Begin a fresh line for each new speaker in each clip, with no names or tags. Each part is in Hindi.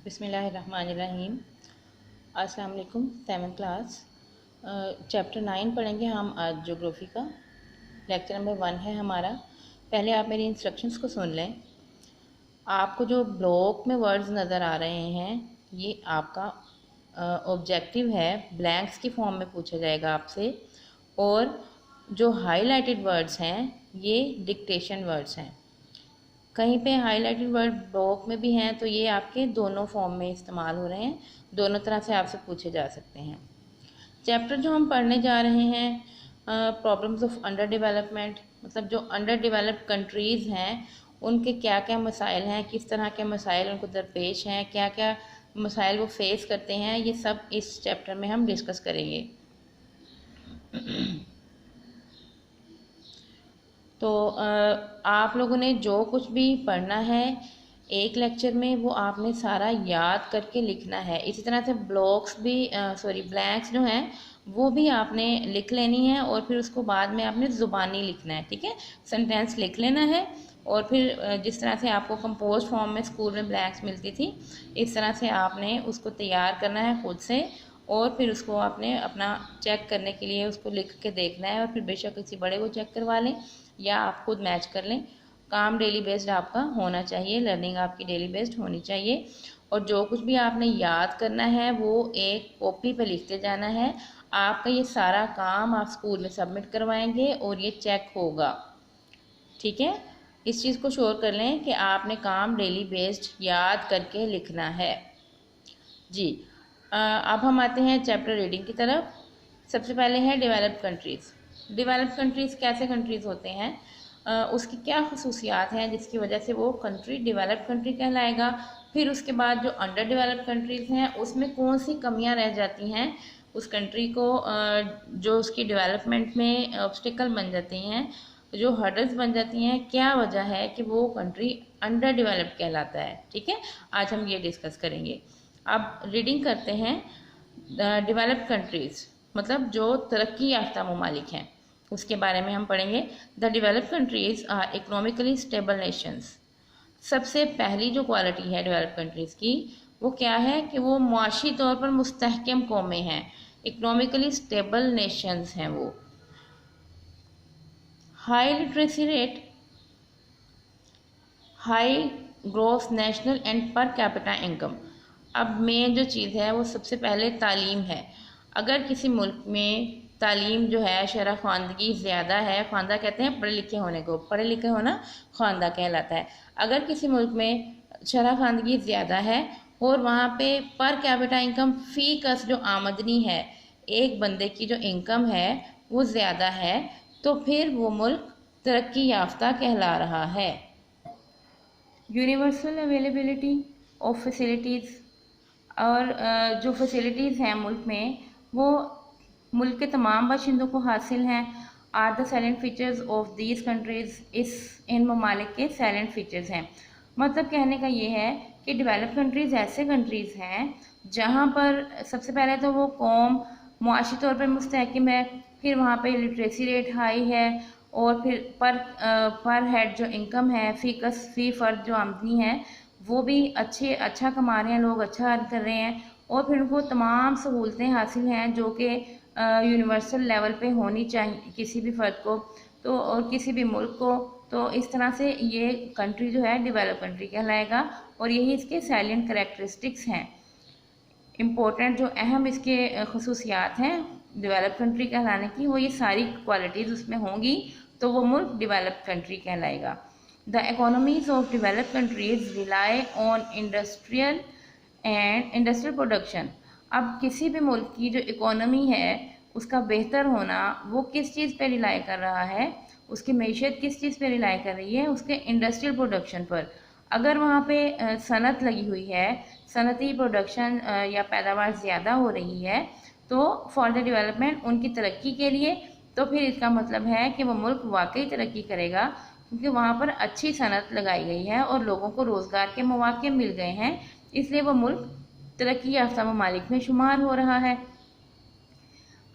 बिस्मिल्लाहिर्रहमानिर्रहीम। अस्सलाम वालेकुम। 7th क्लास चैप्टर 9 पढ़ेंगे हम आज ज्योग्राफी का। लेक्चर नंबर 1 है हमारा। पहले आप मेरी इंस्ट्रक्शंस को सुन लें। आपको जो ब्लॉक में वर्ड्स नज़र आ रहे हैं ये आपका ऑब्जेक्टिव है, ब्लैंक्स की फॉर्म में पूछा जाएगा आपसे। और जो हाईलाइटेड वर्ड्स हैं ये डिक्टेशन वर्ड्स हैं। कहीं पे हाईलाइटेड वर्ड ब्लॉक में भी हैं तो ये आपके दोनों फॉर्म में इस्तेमाल हो रहे हैं, दोनों तरह से आपसे पूछे जा सकते हैं। चैप्टर जो हम पढ़ने जा रहे हैं प्रॉब्लम्स ऑफ अंडर डेवलपमेंट, मतलब जो अंडर डेवलप्ड कंट्रीज़ हैं उनके क्या क्या मसाइल हैं, किस तरह के मसाइल उनको दरपेश हैं, क्या क्या मसाइल वो फेस करते हैं, ये सब इस चैप्टर में हम डिस्कस करेंगे। तो आप लोगों ने जो कुछ भी पढ़ना है एक लेक्चर में वो आपने सारा याद करके लिखना है। इसी तरह से ब्लॉक्स भी ब्लैंक्स जो हैं वो भी आपने लिख लेनी है और फिर उसको बाद में आपने ज़ुबानी लिखना है। ठीक है, सेंटेंस लिख लेना है और फिर जिस तरह से आपको कंपोज फॉर्म में स्कूल में ब्लैंक्स मिलती थी इस तरह से आपने उसको तैयार करना है खुद से और फिर उसको आपने अपना चेक करने के लिए उसको लिख के देखना है और फिर बेशक किसी बड़े को चेक करवा लें या आप खुद मैच कर लें। काम डेली बेस्ड आपका होना चाहिए, लर्निंग आपकी डेली बेस्ड होनी चाहिए और जो कुछ भी आपने याद करना है वो एक कॉपी पे लिखते जाना है। आपका ये सारा काम आप स्कूल में सबमिट करवाएंगे और ये चेक होगा। ठीक है, इस चीज़ को श्योर कर लें कि आपने काम डेली बेस्ड याद करके लिखना है जी। अब हम आते हैं चैप्टर रीडिंग की तरफ। सबसे पहले है डेवलप्ड कंट्रीज़। डेवलप्ड कंट्रीज़ कैसे कंट्रीज़ होते हैं, उसकी क्या खसूसियात हैं जिसकी वजह से वो कंट्री डेवलप्ड कंट्री कहलाएगा। फिर उसके बाद जो अंडर डेवलप्ड कंट्रीज़ हैं उसमें कौन सी कमियां रह जाती हैं उस कंट्री को, जो उसकी डेवलपमेंट में ऑब्स्टिकल बन जाती हैं, जो हर्डल्स बन जाती हैं, क्या वजह है कि वो कंट्री अंडर डेवलप्ड कहलाता है। ठीक है, आज हम ये डिस्कस करेंगे। अब रीडिंग करते हैं। डेवलप्ड कंट्रीज़ मतलब जो तरक्की याफ्ता ममालिक हैं उसके बारे में हम पढ़ेंगे। The developed countries are economically stable nations. सबसे पहली जो क्वालिटी है डेवलप्ड कंट्रीज़ की वो क्या है कि वो मुआशी तौर पर मुस्तहकम कौमें हैं, इकोनॉमिकली स्टेबल नेशंस हैं वो। High literacy rate, high gross national and per capita income. अब मेन जो चीज़ है वो सबसे पहले तालीम है। अगर किसी मुल्क में तालीम जो है शरह ख्वानदगी ज़्यादा है, ख्वानदा कहते हैं पढ़े लिखे होने को, पढ़े लिखे होना ख्वानदा कहलाता है। अगर किसी मुल्क में शरह ख्वानदगी ज़्यादा है और वहाँ पे पर कैपिटा इनकम फ़ी कस जो आमदनी है एक बंदे की जो इनकम है वो ज़्यादा है तो फिर वो मुल्क तरक्की याफ्ता कहला रहा है। यूनिवर्सल अवेलेबिलिटी ऑफ फैसिलिटीज़, और जो फैसिलिटीज़ हैं मुल्क में वो मुल्क के तमाम बाशिंदों को हासिल हैं। Are the salient features of these countries, इस इन ममालिक के साइलेंट फीचर्स हैं। मतलब कहने का ये है कि डेवलप कंट्रीज़ ऐसे कंट्रीज़ हैं जहाँ पर सबसे पहले तो वो कौम मुआशी तौर पर मुस्तहकम है, फिर वहाँ पे लिटरेसी रेट हाई है और फिर पर हेड जो इनकम है, फ़ी फ़र्द जो आमदनी है वो भी अच्छा कमा रहे हैं, लोग अच्छा अर्न कर रहे हैं और फिर उनको तमाम सहूलतें हासिल हैं जो कि यूनिवर्सल लेवल पे होनी चाहिए किसी भी फ़र्द को तो और किसी भी मुल्क को। तो इस तरह से ये कंट्री जो है डेवलप कंट्री कहलाएगा और यही इसके साइलेंट करैक्टरिस्टिक्स हैं। इम्पोर्टेंट जो अहम इसके खसूसियात हैं डेवलप कंट्री कहलाने की, वो ये सारी क्वालिटीज़ उसमें होंगी तो वो मुल्क डेवलप कंट्री कहलाएगा। The economies of developed countries rely on industrial production। अब किसी भी मुल्क की जो इकोनॉमी है उसका बेहतर होना वो किस चीज़ पे रिलाई कर रहा है, उसकी मैशत किस चीज़ पे रिलाई कर रही है, उसके इंडस्ट्रियल प्रोडक्शन पर। अगर वहाँ पे सनत लगी हुई है, सनती प्रोडक्शन या पैदावार ज़्यादा हो रही है तो फॉर द डेवलपमेंट उनकी तरक्की के लिए, तो फिर इसका मतलब है कि वो मुल्क वाकई तरक्की करेगा क्योंकि वहाँ पर अच्छी सनत लगाई गई है और लोगों को रोज़गार के मौके मिल गए हैं, इसलिए वो मुल्क तरक्की याफ्ता ममालिक में शुमार हो रहा है।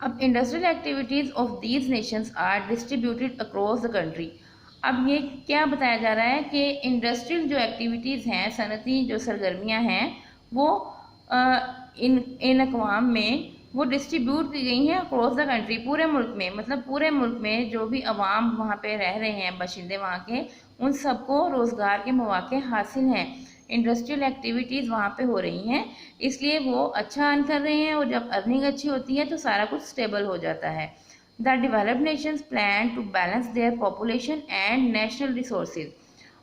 अब industrial activities of these nations are distributed across the country. अब ये क्या बताया जा रहा है कि इंडस्ट्रियल जो एक्टिविटीज़ हैं, सनती जो सरगर्मियाँ हैं वो इन अक़वाम में वो डिस्ट्रीब्यूट की गई हैं अक्रॉस द कंट्री, पूरे मुल्क में। मतलब पूरे मुल्क में जो भी अवाम वहाँ पे रह रहे हैं, बाशिंदे वहाँ के, उन सबको रोज़गार के मौके हासिल हैं। इंडस्ट्रियल एक्टिविटीज़ वहाँ पे हो रही हैं, इसलिए वो अच्छा अर्न कर रहे हैं, और जब अर्निंग अच्छी होती है तो सारा कुछ स्टेबल हो जाता है। The developed nations plan to balance their population and national resources.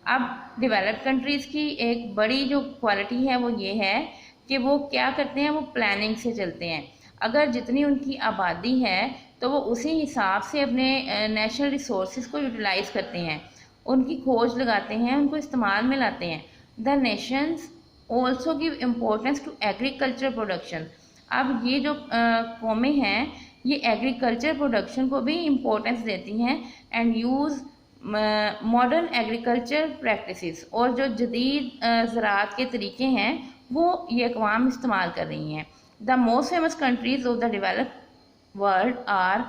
अब डेवलप्ड कंट्रीज़ की एक बड़ी जो क्वालिटी है वो ये है कि वो क्या करते हैं, वो प्लानिंग से चलते हैं। अगर जितनी उनकी आबादी है तो वो उसी हिसाब से अपने नेशनल रिसोर्सेज को यूटिलाइज़ करते हैं, उनकी खोज लगाते हैं, उनको इस्तेमाल में लाते हैं। The nations also give importance to agriculture production. अब ये जो कौमें हैं ये एग्रीकल्चर प्रोडक्शन को भी इम्पोर्टेंस देती हैं, and use modern agriculture practices, और जो जदीद ज़राअत के तरीके हैं वो ये अक़वाम इस्तेमाल कर रही हैं। The most famous countries of the developed world are,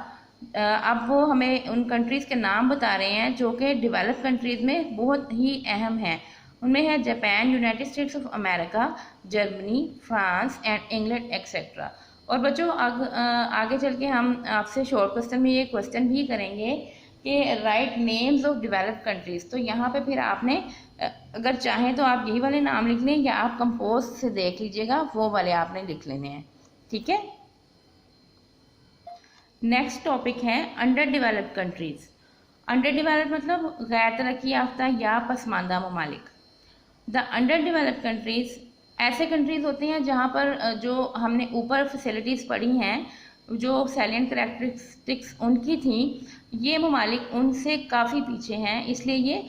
अब वो हमें उन कंट्रीज़ के नाम बता रहे हैं जो कि डेवलप कंट्रीज़ में बहुत ही अहम हैं। उनमें है Japan, United states of America, Germany, France and England etcetera. और बच्चों आगे चल के हम आपसे शॉर्ट क्वेश्चन में ये क्वेश्चन भी करेंगे कि right names of developed countries. तो यहाँ पे फिर आपने अगर चाहें तो आप यही वाले नाम लिख लें, या आप कंपोज से देख लीजिएगा, वो वाले आपने लिख लेने हैं, ठीक है। नेक्स्ट टॉपिक है under developed countries. Under developed मतलब गैर तरक्की याफ्ता या पसमानदा ममालिक। द अंडर डेवलप्ड कंट्रीज़ ऐसे कंट्रीज़ होते हैं जहाँ पर जो हमने ऊपर फैसिलिटीज़ पढ़ी हैं, जो सैलिएंट करैक्टरिस्टिक्स उनकी थी, ये ममालिक उनसे काफ़ी पीछे हैं, इसलिए ये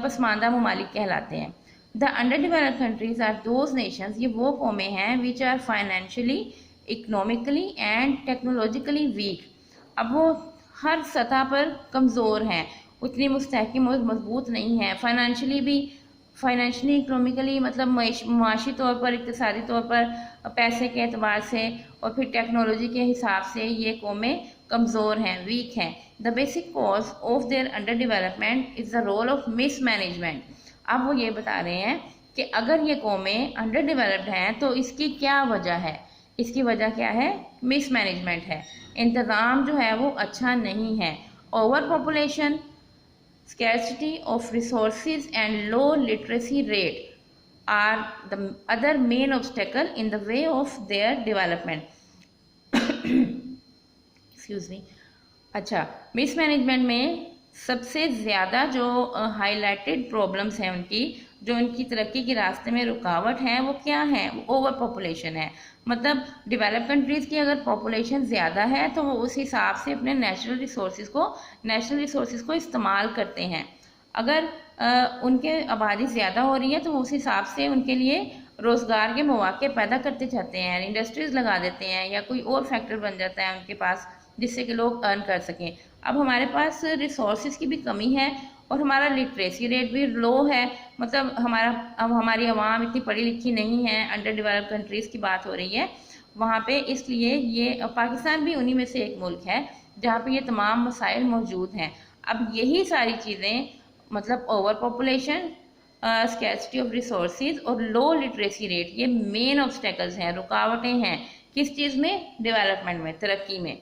पसमानदा ममालिक कहलाते हैं। The under developed countries are those nations, ये वो कौमें हैं which are financially, economically and technologically weak. अब वो हर सतह पर कमज़ोर हैं, उतनी मुस्तहकम और मजबूत नहीं हैं, फाइनेंशियली इकोनॉमिकली मतलब माशी तौर पर, इक़्तिसादी तौर पर, पैसे के एतबार से, और फिर टेक्नोलॉजी के हिसाब से ये कौमें कमज़ोर हैं, वीक हैं। The basic cause of their under development is the role of mismanagement. अब वो ये बता रहे हैं कि अगर ये कौमें अंडर डेवलप्ड हैं तो इसकी क्या वजह है। इसकी वजह क्या है? मिस मैनेजमेंट है, इंतज़ाम जो है वो अच्छा नहीं है। Over population, scarcity of resources and low literacy rate are the other main obstacle in the way of their development। excuse me। अच्छा, मिसमैनेजमेंट में सबसे ज़्यादा जो हाईलाइटेड प्रॉब्लम्स हैं उनकी, जो उनकी तरक्की के रास्ते में रुकावट है, वो क्या है? वो ओवर पॉपुलेशन है। मतलब डेवलप कंट्रीज़ की अगर पॉपुलेशन ज़्यादा है तो वो उस हिसाब से अपने नेशनल रिसोर्सेज को इस्तेमाल करते हैं। अगर उनके आबादी ज़्यादा हो रही है तो वो उस हिसाब से उनके लिए रोज़गार के मौके पैदा करते जाते हैं, इंडस्ट्रीज़ लगा देते हैं, या कोई और फैक्टर बन जाता है उनके पास जिससे कि लोग अर्न कर सकें। अब हमारे पास रिसोर्सेज की भी कमी है और हमारा लिटरेसी रेट भी लो है, मतलब हमारी आवाम इतनी पढ़ी लिखी नहीं है। अंडर डेवलप कंट्रीज़ की बात हो रही है वहाँ पे, इसलिए ये पाकिस्तान भी उन्हीं में से एक मुल्क है जहाँ पे ये तमाम मसाइल मौजूद हैं। अब यही सारी चीज़ें, मतलब over population, scarcity of resources और लो लिटरेसी रेट, ये मेन ऑब्स्टेकल्स हैं, रुकावटें हैं किस चीज़ में? डेवलपमेंट में, तरक्की में।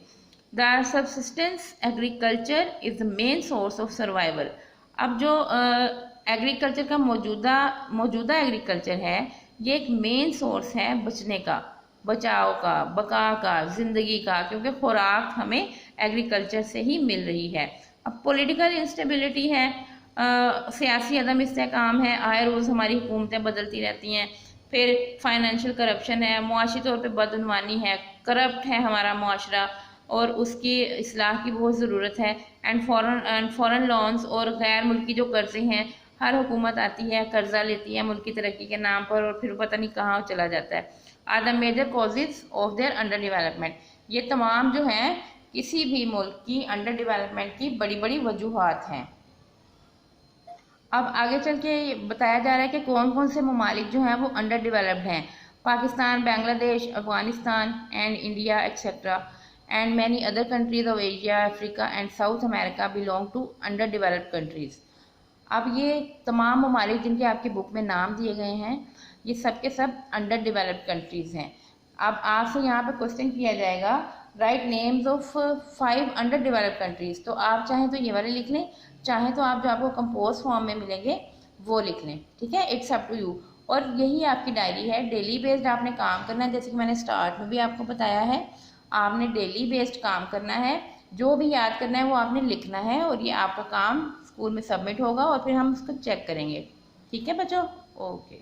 The subsistence agriculture is the main source of survival. अब जो एग्रीकल्चर का मौजूदा एग्रीकल्चर है, ये एक मेन सोर्स है बचने का, बचाव का, बका का, ज़िंदगी का, क्योंकि खुराक हमें एग्रीकल्चर से ही मिल रही है। अब पॉलिटिकल इंस्टेबिलिटी है, सियासी अदम इस्तेहकाम है, आए रोज़ हमारी हुकूमतें बदलती रहती हैं। फिर फाइनेंशियल करप्शन है, मुआशी तौर पे बदनवानी है, करप्ट है हमारा मुआशरा और उसकी इस्लाह की बहुत ज़रूरत है। एंड फॉरेन लोन्स और गैर मुल्की जो कर्ज़े हैं, हर हुकूमत आती है, कर्जा लेती है मुल्क की तरक्की के नाम पर और फिर पता नहीं कहाँ चला जाता है। Are the major causes of their under development. ये तमाम जो हैं किसी भी मुल्क की अंडर डेवलपमेंट की बड़ी बड़ी वजूहात हैं। अब आगे चल के बताया जा रहा है कि कौन कौन से ममालिक जो हैं वो अंडर डेवलप्ड हैं। Pakistan, Bangladesh, Afghanistan and India etcetera and many other countries of Asia, Africa and South America belong to under developed countries. अब ये तमाम ममालिक जिनके आपकी बुक में नाम दिए गए हैं, ये सब के सब अंडर डेवलप्ड कंट्रीज़ हैं। अब आपसे यहाँ पे क्वेश्चन किया जाएगा right names of 5 under developed countries, तो आप चाहें तो ये वाले लिख लें, चाहें तो आप जो आपको कंपोज फॉर्म में मिलेंगे वो लिख लें, ठीक है, इट्स अप टू यू। और यही आपकी डायरी है, डेली बेस्ड आपने काम करना है, जैसे कि मैंने स्टार्ट में भी आपको बताया है, आपने डेली बेस्ड काम करना है, जो भी याद करना है वो आपने लिखना है, और ये आपका काम स्कूल में सबमिट होगा और फिर हम उसको चेक करेंगे, ठीक है बच्चों, ओके।